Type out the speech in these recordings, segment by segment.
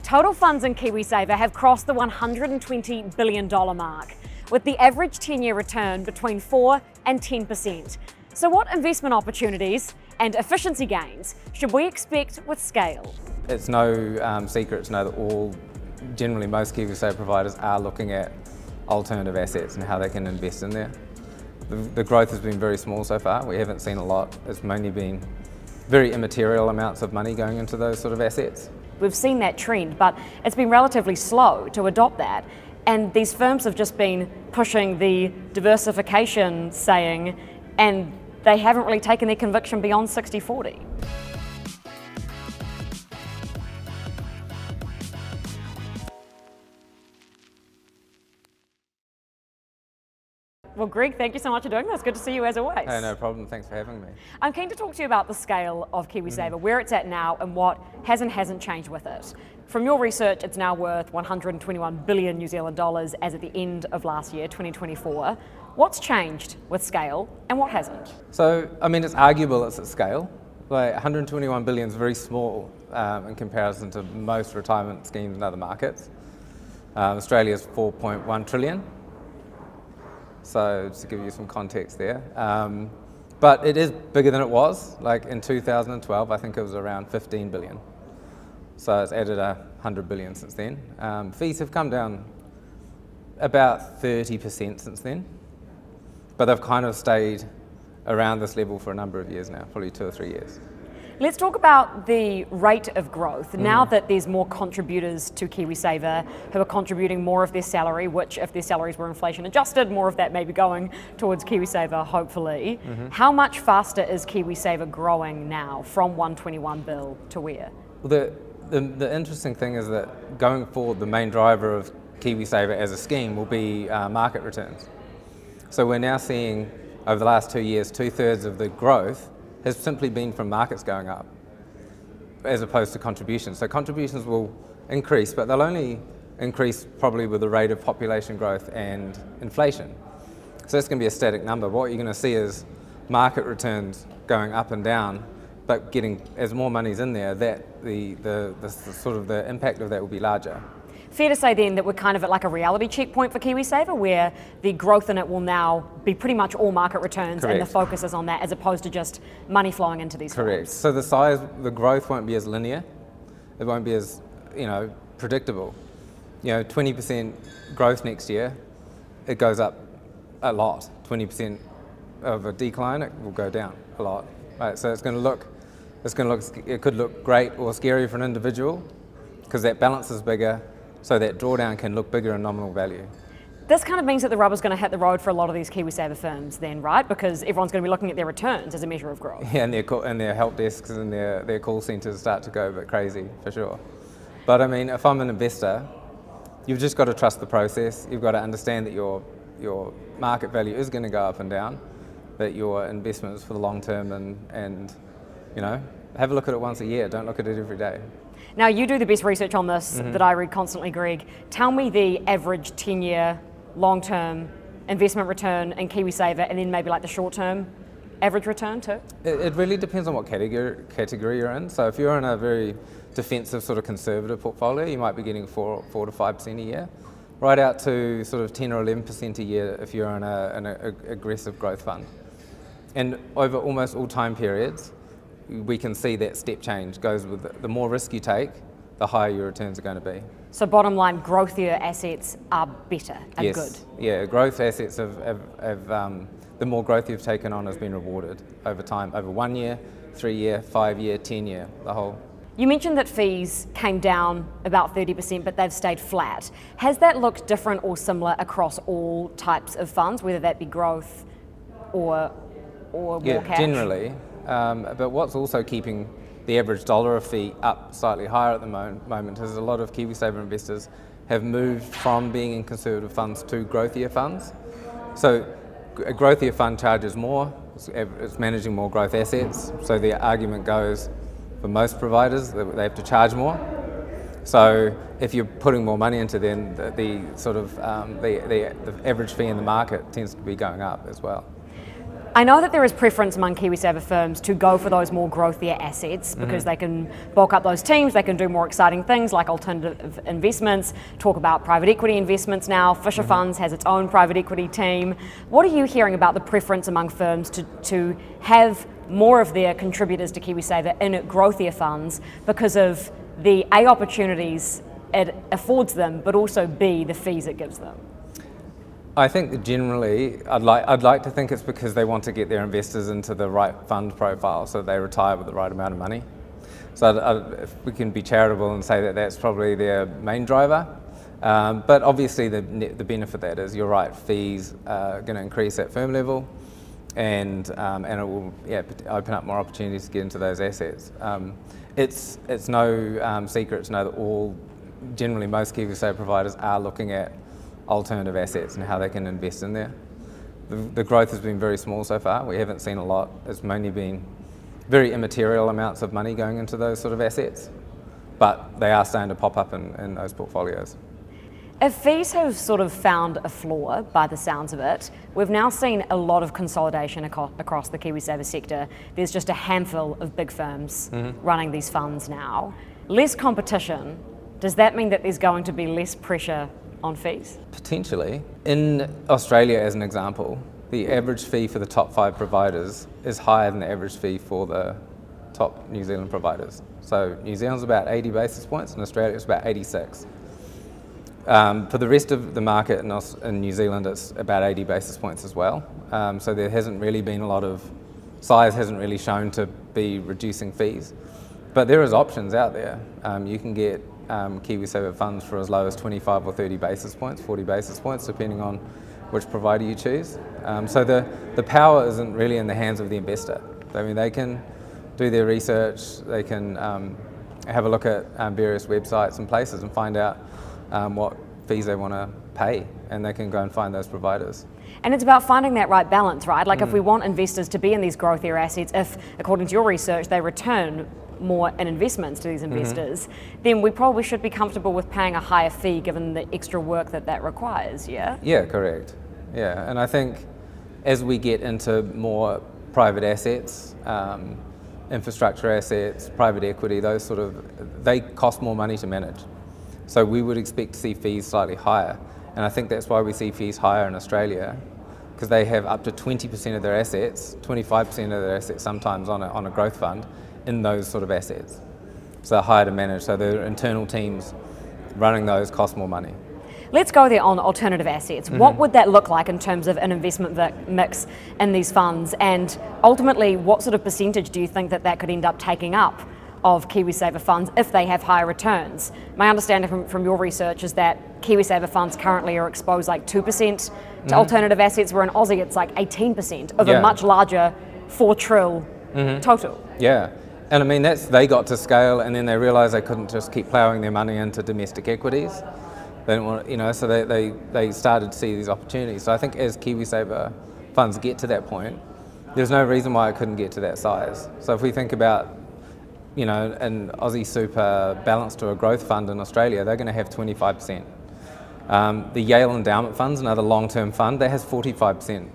Total funds in KiwiSaver have crossed the $120 billion mark, with the average 10-year return between 4 and 10%. So what investment opportunities and efficiency gains should we expect with scale? It's no secret to know that generally most KiwiSaver providers are looking at alternative assets and how they can invest in there. The growth has been very small so far. We haven't seen a lot. It's mainly been very immaterial amounts of money going into those sort of assets. We've seen that trend, but it's been relatively slow to adopt that. And these firms have just been pushing the diversification saying, and they haven't really taken their conviction beyond 60-40. Well, Greg, thank you so much for doing this. Good to see you as always. Hey, no problem. Thanks for having me. I'm keen to talk to you about the scale of KiwiSaver, where it's at now and what has and hasn't changed with it. From your research, it's now worth 121 billion New Zealand dollars as at the end of last year, 2024. What's changed with scale and what hasn't? So, I mean, it's arguable it's at scale. Like 121 billion is very small in comparison to most retirement schemes in other markets. Australia's 4.1 trillion. So just to give you some context there. But it is bigger than it was. Like in 2012, I think it was around 15 billion. So it's added 100 billion since then. Fees have come down about 30% since then. But they've kind of stayed around this level for a number of years now, probably 2 or 3 years. Let's talk about the rate of growth. Now that there's more contributors to KiwiSaver who are contributing more of their salary, which if their salaries were inflation adjusted, more of that may be going towards KiwiSaver, hopefully. How much faster is KiwiSaver growing now from 121 bill to where? Well, the interesting thing is that going forward, the main driver of KiwiSaver as a scheme will be market returns. So we're now seeing over the last 2 years, 2/3 of the growth has simply been from markets going up as opposed to contributions. So contributions will increase, but they'll only increase probably with the rate of population growth and inflation. So it's going to be a static number. What you're going to see is market returns going up and down, but as more money's in there, that the sort of the impact of that will be larger. Fair to say then that we're kind of at like a reality checkpoint for KiwiSaver where the growth in it will now be pretty much all market returns. Correct. And the focus is on that as opposed to just money flowing into these Correct. firms. So the growth won't be as linear. It won't be as, predictable. 20% growth next year, it goes up a lot. 20% of a decline, it will go down a lot. Right. So it could look great or scary for an individual because that balance is bigger. So that drawdown can look bigger in nominal value. This kind of means that the rubber's going to hit the road for a lot of these KiwiSaver firms then, right? Because everyone's going to be looking at their returns as a measure of growth. Yeah, and their help desks and their call centres start to go a bit crazy, for sure. But I mean, if I'm an investor, you've just got to trust the process. You've got to understand that your market value is going to go up and down, that your investment is for the long term and have a look at it once a year. Don't look at it every day. Now, you do the best research on this that I read constantly, Greg. Tell me the average 10-year long-term investment return in KiwiSaver and then maybe like the short-term average return too? It really depends on what category you're in. So if you're in a very defensive sort of conservative portfolio, you might be getting 4 to 5% a year, right out to sort of 10 or 11% a year if you're in an aggressive growth fund. And over almost all time periods, we can see that step change goes with the more risk you take, the higher your returns are going to be. So bottom line, growthier assets are better and yes. good. Yeah, growth assets the more growth you've taken on has been rewarded over time, over 1 year, 3 year, 5 year, 10 year, the whole. You mentioned that fees came down about 30%, but they've stayed flat. Has that looked different or similar across all types of funds, whether that be growth or more cash? Generally. But what's also keeping the average dollar of fee up slightly higher at the moment is a lot of KiwiSaver investors have moved from being in conservative funds to growthier funds. So a growthier fund charges more, it's managing more growth assets, so the argument goes for most providers that they have to charge more. So if you're putting more money into them, the average fee in the market tends to be going up as well. I know that there is preference among KiwiSaver firms to go for those more growthier assets because they can bulk up those teams, they can do more exciting things like alternative investments, talk about private equity investments now. Fisher Funds has its own private equity team. What are you hearing about the preference among firms to have more of their contributors to KiwiSaver in growthier funds because of the A, opportunities it affords them, but also B, the fees it gives them? I think that generally, I'd like to think it's because they want to get their investors into the right fund profile so they retire with the right amount of money. So if we can be charitable and say that that's probably their main driver. But obviously the benefit of that is, you're right, fees are going to increase at firm level, and it will open up more opportunities to get into those assets. It's no secret to know that generally most KiwiSaver providers are looking at alternative assets and how they can invest in there. The growth has been very small so far. We haven't seen a lot. It's mainly been very immaterial amounts of money going into those sort of assets, but they are starting to pop up in those portfolios. If fees have sort of found a floor, by the sounds of it, we've now seen a lot of consolidation across the KiwiSaver sector. There's just a handful of big firms running these funds now. Less competition, does that mean that there's going to be less pressure on fees? Potentially. In Australia, as an example, the average fee for the top 5 providers is higher than the average fee for the top New Zealand providers. So New Zealand's about 80 basis points and Australia's about 86. For the rest of the market in New Zealand, it's about 80 basis points as well. So there hasn't really been a lot of size, hasn't really shown to be reducing fees. But there is options out there. You can get KiwiSaver funds for as low as 25 or 30 basis points, 40 basis points, depending on which provider you choose. So the power isn't really in the hands of the investor. I mean, they can do their research, they can have a look at various websites and places and find out what fees they want to pay, and they can go and find those providers. And it's about finding that right balance, right? Like if we want investors to be in these growthier assets, if, according to your research, they return more in investments to these investors, then we probably should be comfortable with paying a higher fee given the extra work that requires, yeah? Yeah, correct. Yeah, and I think as we get into more private assets, infrastructure assets, private equity, those they cost more money to manage. So we would expect to see fees slightly higher. And I think that's why we see fees higher in Australia, because they have up to 20% of their assets, 25% of their assets sometimes on a growth fund, in those sort of assets. So they're higher to manage, so their internal teams running those cost more money. Let's go there on alternative assets. What would that look like in terms of an investment mix in these funds? And ultimately, what sort of percentage do you think that could end up taking up of KiwiSaver funds if they have higher returns? My understanding from your research is that KiwiSaver funds currently are exposed like 2% to alternative assets, where in Aussie it's like 18% of a much larger 4 trill total. Yeah. And I mean, they got to scale, and then they realised they couldn't just keep ploughing their money into domestic equities. They didn't want, so they started to see these opportunities. So I think as KiwiSaver funds get to that point, there's no reason why it couldn't get to that size. So if we think about, an Aussie super balance to a growth fund in Australia, they're going to have 25%. The Yale Endowment Fund's another long-term fund that has 45%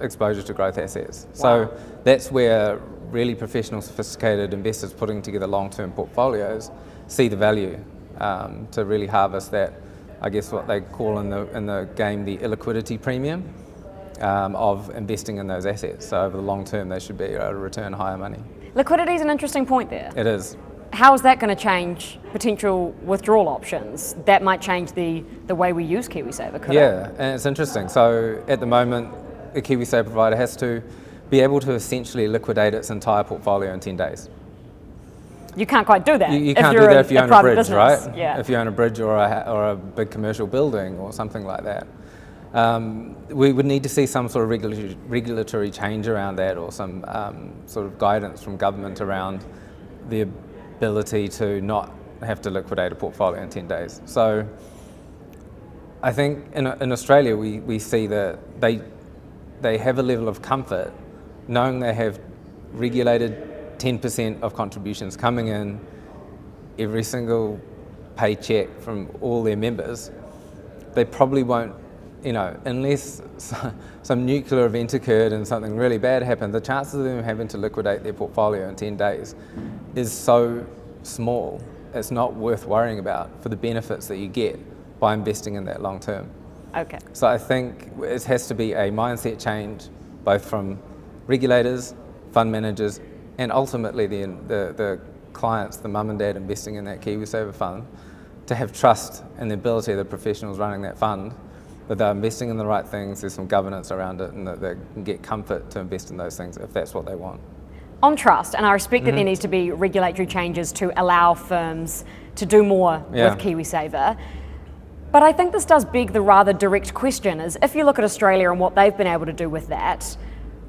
exposure to growth assets. Wow. So that's where really professional, sophisticated investors putting together long-term portfolios see the value to really harvest that, I guess what they call in the game the illiquidity premium of investing in those assets. So over the long term, they should be able to return higher money. Liquidity is an interesting point there. It is. How is that going to change potential withdrawal options? That might change the way we use KiwiSaver, could it? Yeah, and it's interesting. So at the moment, a KiwiSaver provider has to be able to essentially liquidate its entire portfolio in 10 days. You can't quite do that. You can't do that if you own a bridge, business, right? Yeah. If you own a bridge or a big commercial building or something like that. We would need to see some sort of regulatory change around that, or some sort of guidance from government around the ability to not have to liquidate a portfolio in 10 days. So I think in Australia we see that they have a level of comfort knowing they have regulated 10% of contributions coming in every single paycheck from all their members. They probably won't unless some nuclear event occurred and something really bad happened, the chances of them having to liquidate their portfolio in 10 days is so small, it's not worth worrying about for the benefits that you get by investing in that long term. Okay. So I think it has to be a mindset change, both from regulators, fund managers, and ultimately the clients, the mum and dad investing in that KiwiSaver fund, to have trust in the ability of the professionals running that fund, that they're investing in the right things, there's some governance around it, and that they can get comfort to invest in those things if that's what they want. On trust, and I respect that there needs to be regulatory changes to allow firms to do more with KiwiSaver. But I think this does beg the rather direct question, is if you look at Australia and what they've been able to do with that,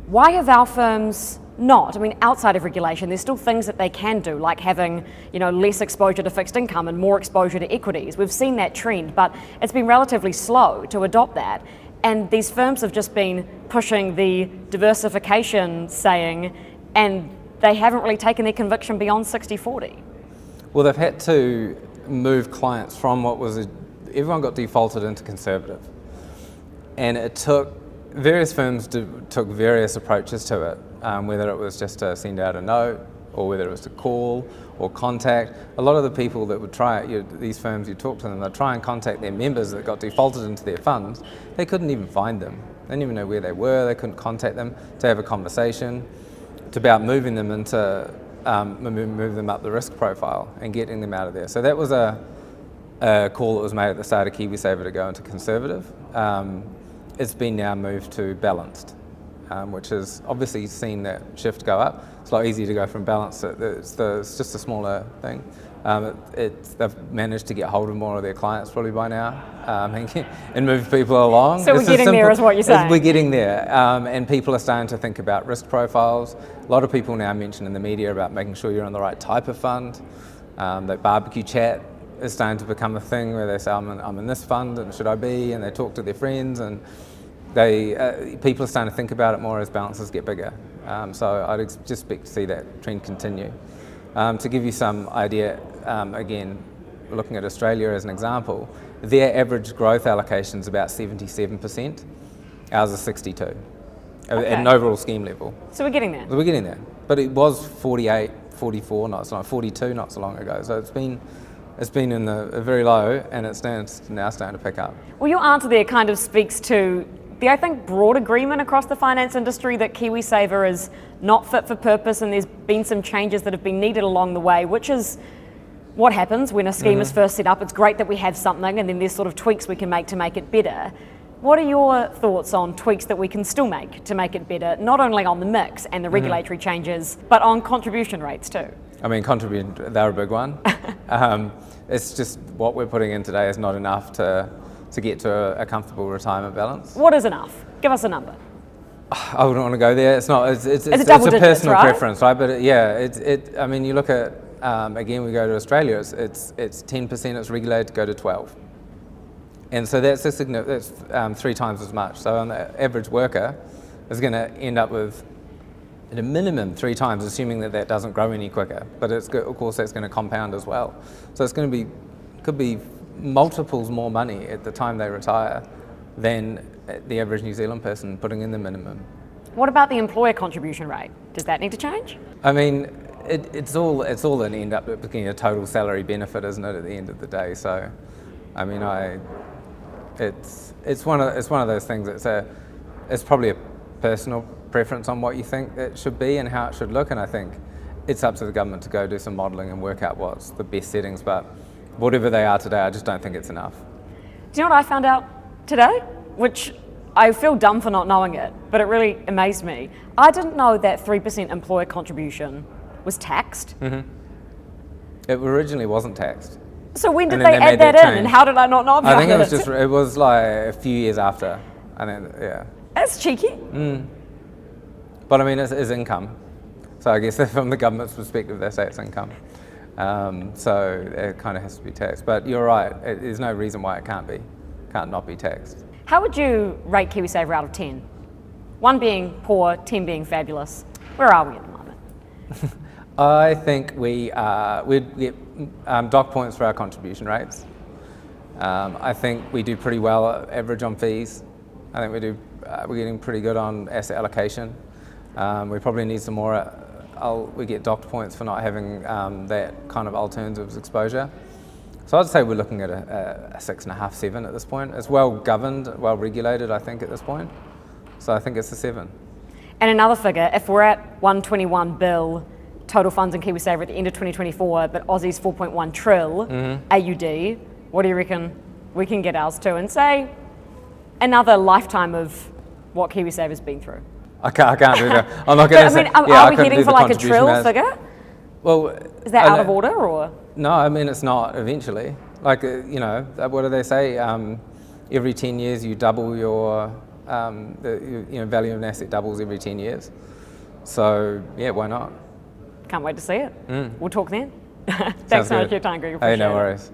why have our firms not? I mean, outside of regulation, there's still things that they can do, like having, less exposure to fixed income and more exposure to equities. We've seen that trend, but it's been relatively slow to adopt that. And these firms have just been pushing the diversification saying, and they haven't really taken their conviction beyond 60-40. Well, they've had to move clients from everyone got defaulted into conservative. And it took, various firms took various approaches to it, whether it was just to send out a note, or whether it was to call or contact. A lot of the people that would try it, these firms, you talk to them, they'd try and contact their members that got defaulted into their funds. They couldn't even find them. They didn't even know where they were. They couldn't contact them to have a conversation. It's about moving them into, move them up the risk profile and getting them out of there. So that was a call that was made at the start of KiwiSaver to go into conservative. It's been now moved to balanced, which has obviously seen that shift go up. It's a lot easier to go from balanced. It's just a smaller thing. They've managed to get hold of more of their clients probably by now and move people along. So we're getting there is what you're saying. We're getting there, and people are starting to think about risk profiles. A lot of people now mention in the media about making sure you're on the right type of fund. That barbecue chat is starting to become a thing where they say, I'm in this fund and should I be? And they talk to their friends, and people are starting to think about it more as balances get bigger. So I'd just expect to see that trend continue. To give you some idea, again, looking at Australia as an example, their average growth allocation is about 77%. Ours is 62%, at an overall scheme level. So we're getting there. We're getting there. But it was 48, 44, 42 not so long ago. So it's been in the very low, and it's now starting to pick up. Well, your answer there kind of speaks to the, I think, broad agreement across the finance industry that KiwiSaver is not fit for purpose, and there's been some changes that have been needed along the way, which is what happens when a scheme is first set up. It's great that we have something, and then there's sort of tweaks we can make to make it better. What are your thoughts on tweaks that we can still make to make it better, not only on the mix and the regulatory changes, but on contribution rates too? I mean, they're a big one. It's just what we're putting in today is not enough to get to a comfortable retirement balance. What is enough? Give us a number. I wouldn't want to go there. It's not. It's a double a digits, personal right? preference, right? But I mean, you look at again, we go to Australia. It's 10%. It's regulated to go to 12%, and so that's 3 times as much. So an average worker is going to end up with, at a minimum, 3 times, assuming that doesn't grow any quicker. But of course, that's going to compound as well. So it's going to could be multiples more money at the time they retire than the average New Zealand person putting in the minimum. What about the employer contribution rate? Does that need to change? I mean, it's all an end up being a total salary benefit, isn't it? At the end of the day, so I mean, it's one of those things. It's probably a personal preference on what you think it should be and how it should look, and I think it's up to the government to go do some modelling and work out what's the best settings. But whatever they are today, I just don't think it's enough. Do you know what I found out today? Which I feel dumb for not knowing it, but it really amazed me. I didn't know that 3% employer contribution was taxed. It originally wasn't taxed. So when did they add that in, change. and how did I not know about it? I think it was like a few years after. I think, yeah. That's cheeky. But I mean, it's income. So I guess from the government's perspective, they say it's income. So it kind of has to be taxed. But you're right, there's no reason why it can't not be taxed. How would you rate KiwiSaver out of 10? 1 being poor, 10 being fabulous. Where are we at the moment? I think we'd get dock points for our contribution rates. I think we do pretty well average on fees. I think we're getting pretty good on asset allocation. We probably need some more. We get docked points for not having that kind of alternatives exposure. So I'd say we're looking at a 6.5, 7 at this point. It's well governed, well regulated, I think, at this point. So I think it's a 7. And another figure, if we're at 121 bill total funds in KiwiSaver at the end of 2024, but Aussie's 4.1 trill AUD, what do you reckon we can get ours to? And say another lifetime of what KiwiSaver's been through. I can't do that. I'm not going to say. Are we heading for like a trill figure? Well, is that out of order or? No, I mean it's not. Eventually, like what do they say? Every 10 years you double your value of an asset doubles every 10 years. So yeah, why not? Can't wait to see it. We'll talk then. Thanks Sounds so much good. for your time, Greg. Hey, no worries.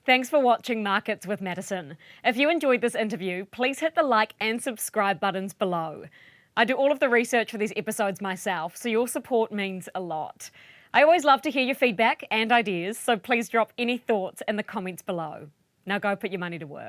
Thanks for watching Markets with Madison. If you enjoyed this interview, please hit the like and subscribe buttons below. I do all of the research for these episodes myself, so your support means a lot. I always love to hear your feedback and ideas, so please drop any thoughts in the comments below. Now go put your money to work.